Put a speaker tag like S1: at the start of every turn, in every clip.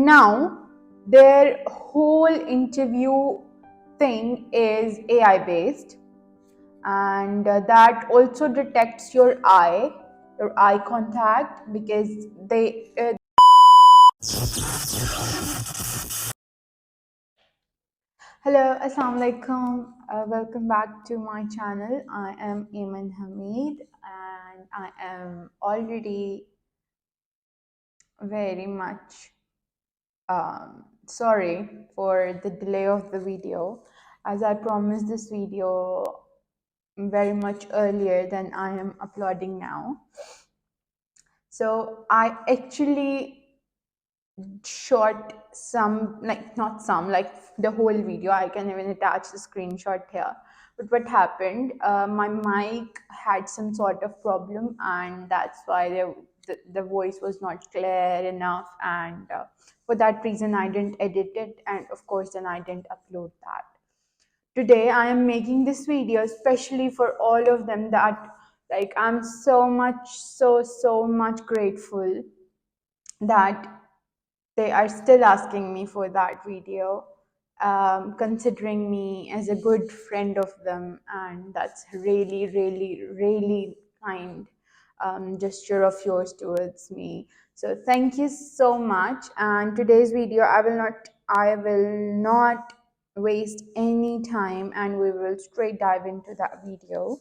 S1: Now their whole interview thing is AI based, and that also detects your eye contact, because they hello, assalamu alaikum. Welcome back to my channel. I am Iman Hamid, and I am already very much sorry for the delay of the video, as I promised this video very much earlier than I am uploading now. So I actually shot some, like not some, like the whole video. I can even attach the screenshot here. But what happened, my mic had some sort of problem, and that's why the voice was not clear enough, and for that reason I didn't edit it, and of course then I didn't upload that. Today I am making this video especially for all of them, that like I'm so much grateful that they are still asking me for that video, considering me as a good friend of them, and that's really kind gesture of yours towards me. So thank you so much. And today's video, I will not waste any time, and we will straight dive into that video.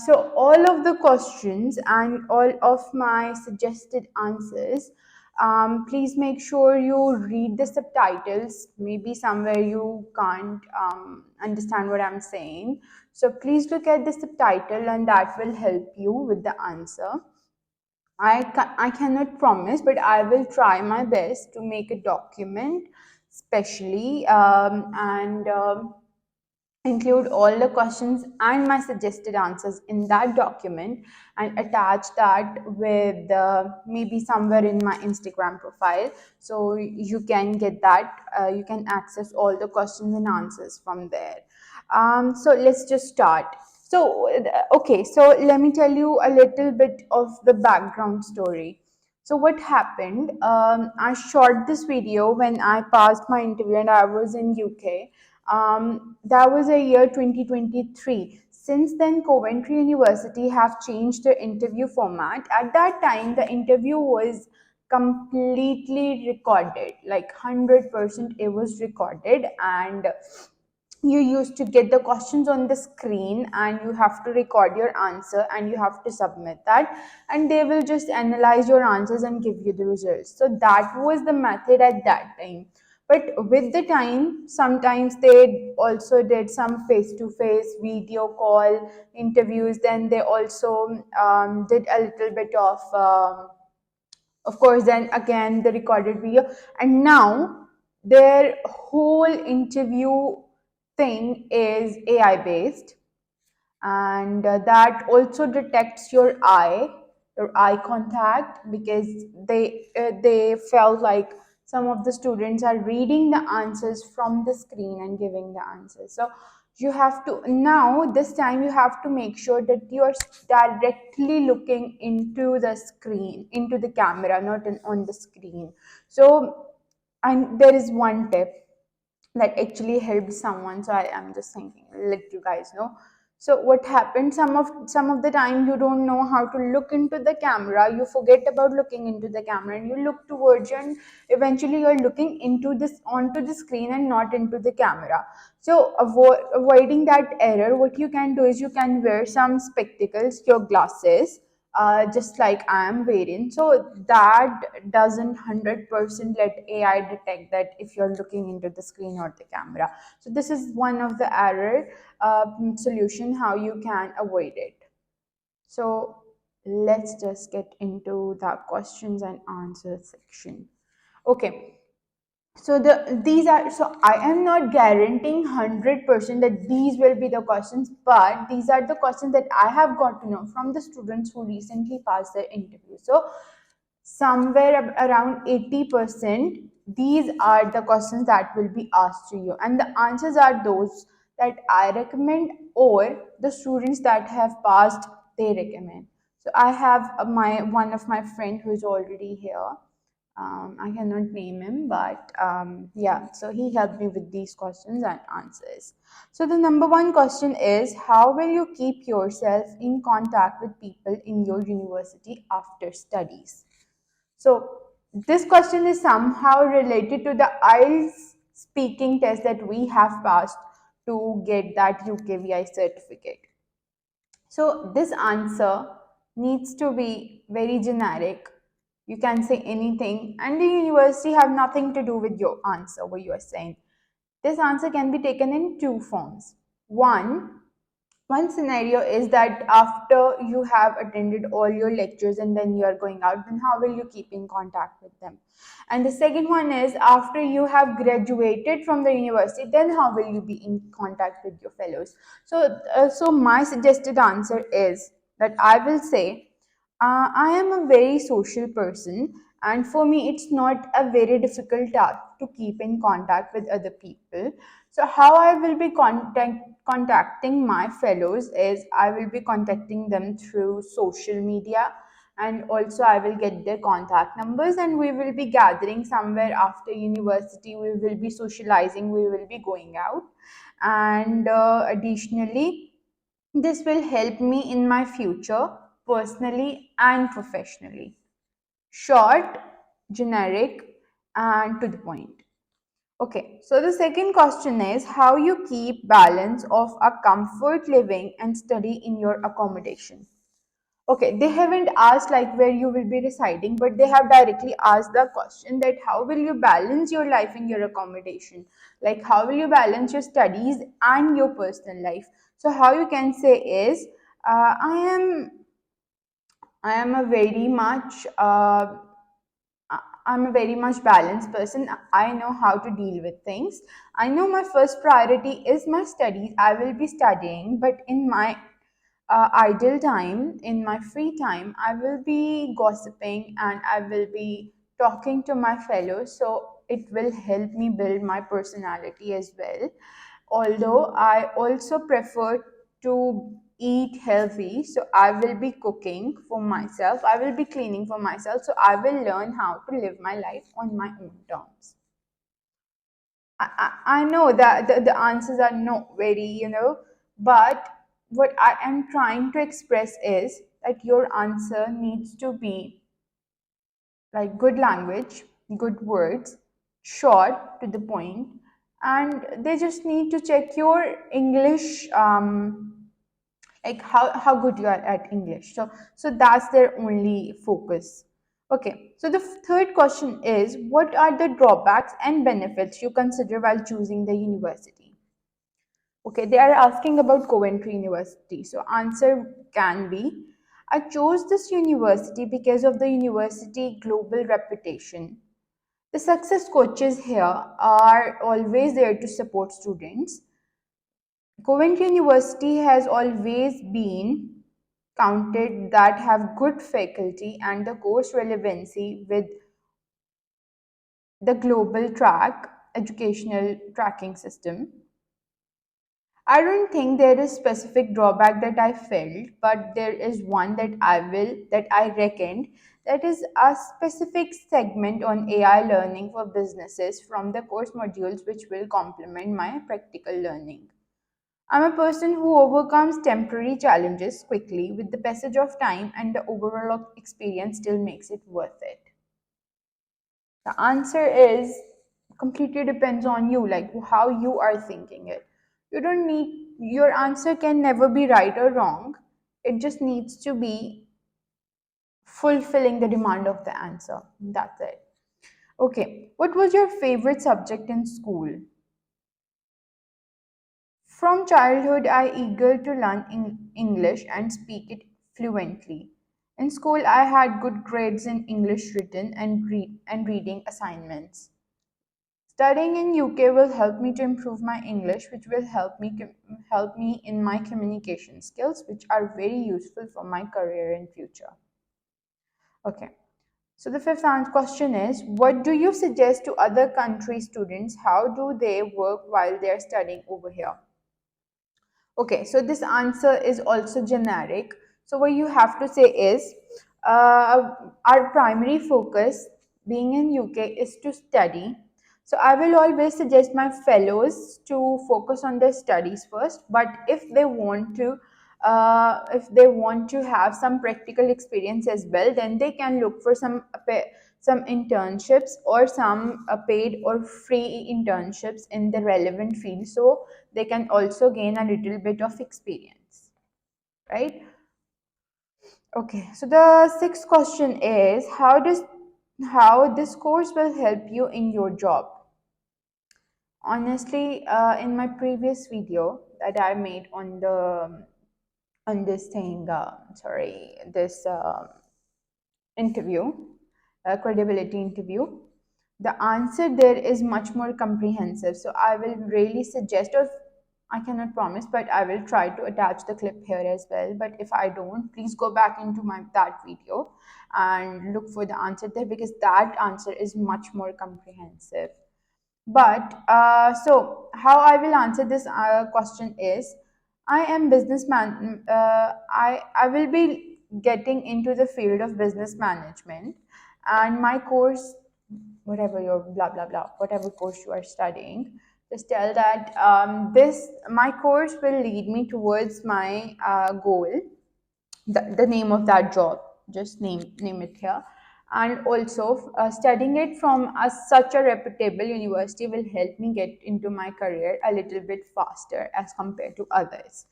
S1: So all of the questions and all of my suggested answers, please make sure you read the subtitles. Maybe somewhere you can't understand what I'm saying. So please look at the subtitle, and that will help you with the answer. I cannot promise, but I will try my best to make a document, specially, and include all the questions and my suggested answers in that document, and attach that with maybe somewhere in my Instagram profile, so you can get that, you can access all the questions and answers from there. So let's just start. So okay, so let me tell you a little bit of the background story. So what happened, I shot this video when I passed my interview and I was in UK. That was a year 2023. Since then, Coventry University have changed their interview format. At that time, the interview was completely recorded, like 100% it was recorded, and you used to get the questions on the screen, and you have to record your answer and you have to submit that, and they will just analyze your answers and give you the results. So that was the method at that time. But with the time, sometimes they also did some face-to-face video call interviews. Then they also did a little bit of course, then again the recorded video. And now their whole interview thing is AI based, and that also detects your eye contact, because they felt like some of the students are reading the answers from the screen and giving the answers. So you have to, now this time you have to make sure that you are directly looking into the screen, into the camera, not on the screen. So, and there is one tip that actually helped someone, so I am just thinking, let you guys know. So what happened, some of the time you don't know how to look into the camera, you forget about looking into the camera, and you look towards you, and eventually you're looking into this, onto the screen, and not into the camera. So avoiding that error, what you can do is you can wear some spectacles, your glasses, just like I am wearing. So that doesn't 100% let AI detect that if you're looking into the screen or the camera. So this is one of the error solution how you can avoid it. So let's just get into the questions and answers section. Okay, so these are, so I am not guaranteeing 100% that these will be the questions, but these are the questions that I have got to know from the students who recently passed their interview. So somewhere around 80% these are the questions that will be asked to you, and the answers are those that I recommend, or the students that have passed, they recommend. So I have my one of my friend who is already here. I cannot name him, but yeah, so he helped me with these questions and answers. So the number one question is, how will you keep yourself in contact with people in your university after studies? So this question is somehow related to the IELTS speaking test that we have passed to get that UKVI certificate. So this answer needs to be very generic. You can say anything, and the university have nothing to do with your answer, what you are saying. This answer can be taken in two forms. One scenario is that after you have attended all your lectures and then you are going out, then how will you keep in contact with them? And the second one is, after you have graduated from the university, then how will you be in contact with your fellows? So my suggested answer is that I will say, I am a very social person, and for me, it's not a very difficult task to keep in contact with other people. So, how I will be contacting my fellows is, I will be contacting them through social media, and also I will get their contact numbers, and we will be gathering somewhere after university. We will be socializing, we will be going out, and additionally, this will help me in my future, personally and professionally. Short, generic, and to the point. Okay, so the second question is, how you keep balance of a comfort living and study in your accommodation. Okay, they haven't asked like where you will be residing, but they have directly asked the question that how will you balance your life in your accommodation? Like, how will you balance your studies and your personal life? So how you can say is, uh, I am I am a very much I'm a very much balanced person. I know how to deal with things. I know my first priority is my studies. I will be studying, but in my idle time, in my free time, I will be gossiping and I will be talking to my fellows. So it will help me build my personality as well. Although I also prefer to eat healthy, so I will be cooking for myself, I will be cleaning for myself, so I will learn how to live my life on my own terms. I know that the answers are not very, but what I am trying to express is that your answer needs to be like good language, good words, short to the point, and they just need to check your English, like how good you are at English. So that's their only focus. Okay, so the third question is, what are the drawbacks and benefits you consider while choosing the university? Okay, they are asking about Coventry University. So answer can be, I chose this university because of the university global reputation. The success coaches here are always there to support students. Coventry University has always been counted that have good faculty and the course relevancy with the global track educational tracking system. I don't think there is specific drawback that I felt, but there is one that I reckoned, that is a specific segment on AI learning for businesses from the course modules which will complement my practical learning. I'm a person who overcomes temporary challenges quickly with the passage of time, and the overall experience still makes it worth it. The answer is completely depends on you, like how you are thinking it. You don't need, your answer can never be right or wrong. It just needs to be fulfilling the demand of the answer. That's it. Okay, what was your favorite subject in school? From childhood, I eager to learn English and speak it fluently. In school, I had good grades in English written and reading assignments. Studying in UK will help me to improve my English, which will help me in my communication skills, which are very useful for my career in future. Okay. So the fifth question is, what do you suggest to other country students? How do they work while they are studying over here? Okay, so this answer is also generic. So what you have to say is, our primary focus being in UK is to study. So I will always suggest my fellows to focus on their studies first. But if they want to have some practical experience as well, then they can look for some internships or some paid or free internships in the relevant field, so they can also gain a little bit of experience, right? Okay, so the sixth question is how this course will help you in your job. Honestly, in my previous video that I made on this thing, sorry, this interview, credibility interview, the answer there is much more comprehensive. So I will really suggest, or I cannot promise, but I will try to attach the clip here as well. But if I don't, please go back into my that video and look for the answer there, because that answer is much more comprehensive. But so how I will answer this question is, I am businessman. I will be getting into the field of business management, and my course, whatever your blah blah blah, whatever course you are studying, just tell that this my course will lead me towards my goal, the name of that job, just name it here. And also studying it from such a reputable university will help me get into my career a little bit faster as compared to others.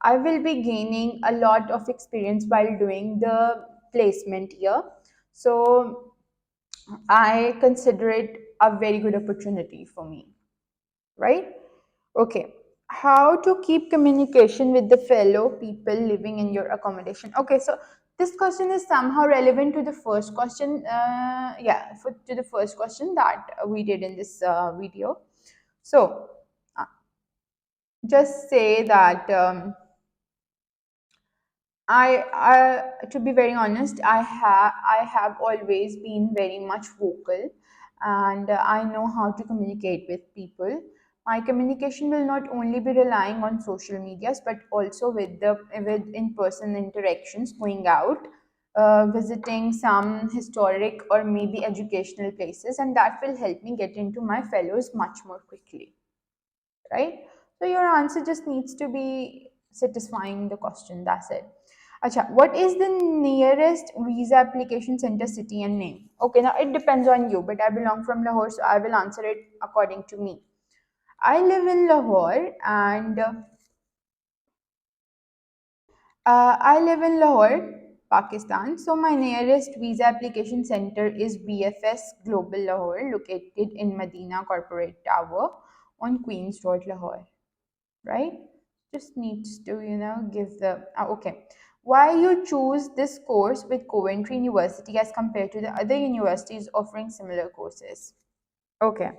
S1: I will be gaining a lot of experience while doing the placement here, so I consider it a very good opportunity for me, right? Okay. How to keep communication with the fellow people living in your accommodation? Okay, so this question is somehow relevant to the first question. To the first question that we did in this video. So, uh, just say that. To be very honest, I have always been very much vocal, and I know how to communicate with people. My communication will not only be relying on social medias, but also with in-person interactions, going out, visiting some historic or maybe educational places, and that will help me get into my fellows much more quickly, right? So your answer just needs to be satisfying the question. That's it. Acha, what is the nearest visa application center, city and name? Okay, now it depends on you, but I belong from Lahore, so I will answer it according to me. I live in Lahore, and I live in Lahore, Pakistan. So my nearest visa application center is BFS Global Lahore, located in Medina Corporate Tower on Queens Road, Lahore, right? Just needs to, give the okay. Why you choose this course with Coventry University as compared to the other universities offering similar courses? Okay.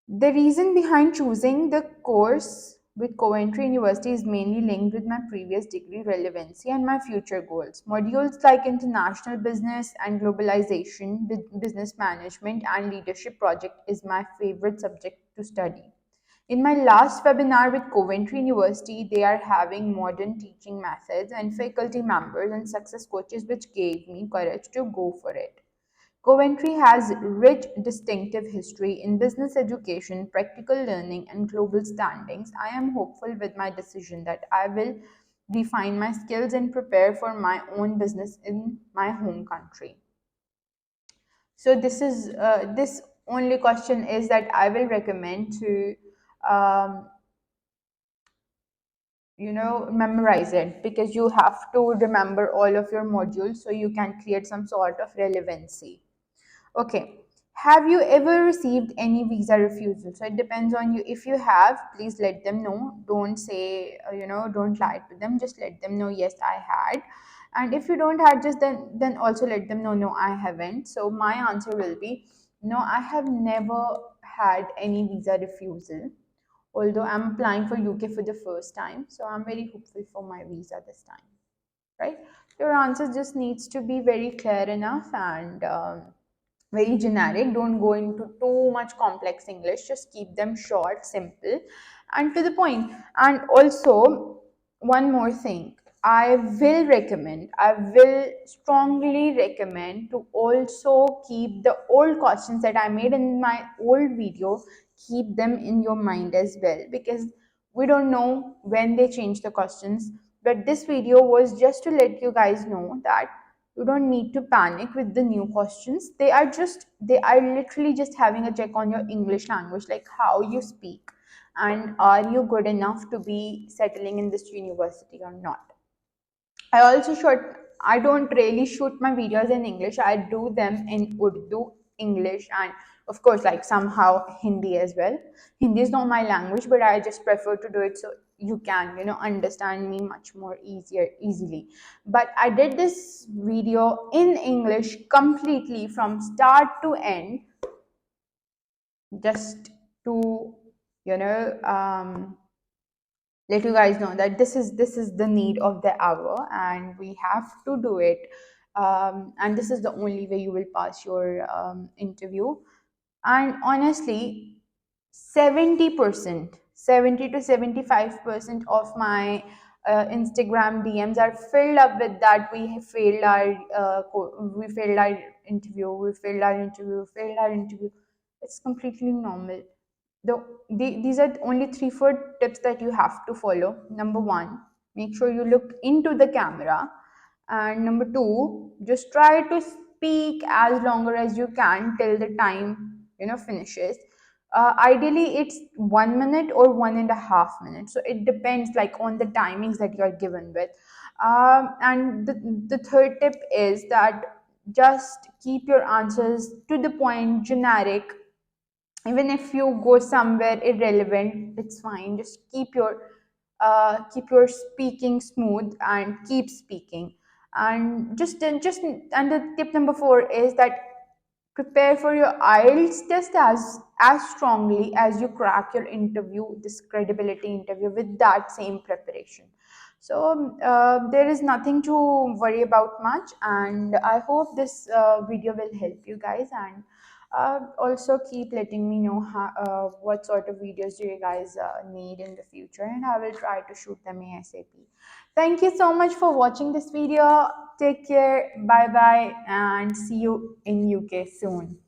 S1: The reason behind choosing the course with Coventry University is mainly linked with my previous degree relevancy and my future goals. Modules like international business and globalization, business management, and leadership project is my favorite subject to study. In my last webinar with Coventry University, they are having modern teaching methods and faculty members and success coaches, which gave me courage to go for it. Coventry has rich, distinctive history in business education, practical learning, and global standings. I am hopeful with my decision that I will refine my skills and prepare for my own business in my home country. So this only question is that I will recommend to um, memorize it, because you have to remember all of your modules so you can create some sort of relevancy. Okay. Have you ever received any visa refusal? So it depends on you. If you have, please let them know. Don't say, don't lie to them. Just let them know, yes, I had. And if you don't have, just then also let them know, no, I haven't. So my answer will be, no, I have never had any visa refusal. Although I'm applying for UK for the first time, so I'm very hopeful for my visa this time, right? Your answer just needs to be very clear enough and very generic. Don't go into too much complex English. Just keep them short, simple, and to the point. And also, one more thing. I will strongly recommend to also keep the old questions that I made in my old video, keep them in your mind as well, because we don't know when they change the questions. But this video was just to let you guys know that you don't need to panic with the new questions. They are literally just having a check on your English language, like how you speak and are you good enough to be settling in this university or not. I also shoot, I don't really shoot my videos in English. I do them in Urdu, English, and of course, like somehow Hindi as well. Hindi is not my language, but I just prefer to do it so you can, understand me much more easily. But I did this video in English completely from start to end, just to, you know, let you guys know that this is the need of the hour and we have to do it, and this is the only way you will pass your interview. And honestly, 70%, 70 to 75% of my Instagram DMs are filled up with that we failed our we failed our interview, we failed our interview, failed our interview. It's completely normal. These are only 3 4 tips that you have to follow. Number one, make sure you look into the camera, and number two, just try to speak as longer as you can till the time finishes. Ideally it's 1 minute or 1.5 minutes, so it depends like on the timings that you are given with. And the third tip is that just keep your answers to the point, generic. Even if you go somewhere irrelevant, it's fine. Just keep your speaking smooth and keep speaking. And just and the tip number four is that prepare for your IELTS test as strongly as you crack your interview, this credibility interview, with that same preparation. So there is nothing to worry about much, and I hope this video will help you guys. And also keep letting me know what sort of videos do you guys need in the future, and I will try to shoot them ASAP. Thank you so much for watching this video. Take care, bye bye, and see you in UK soon.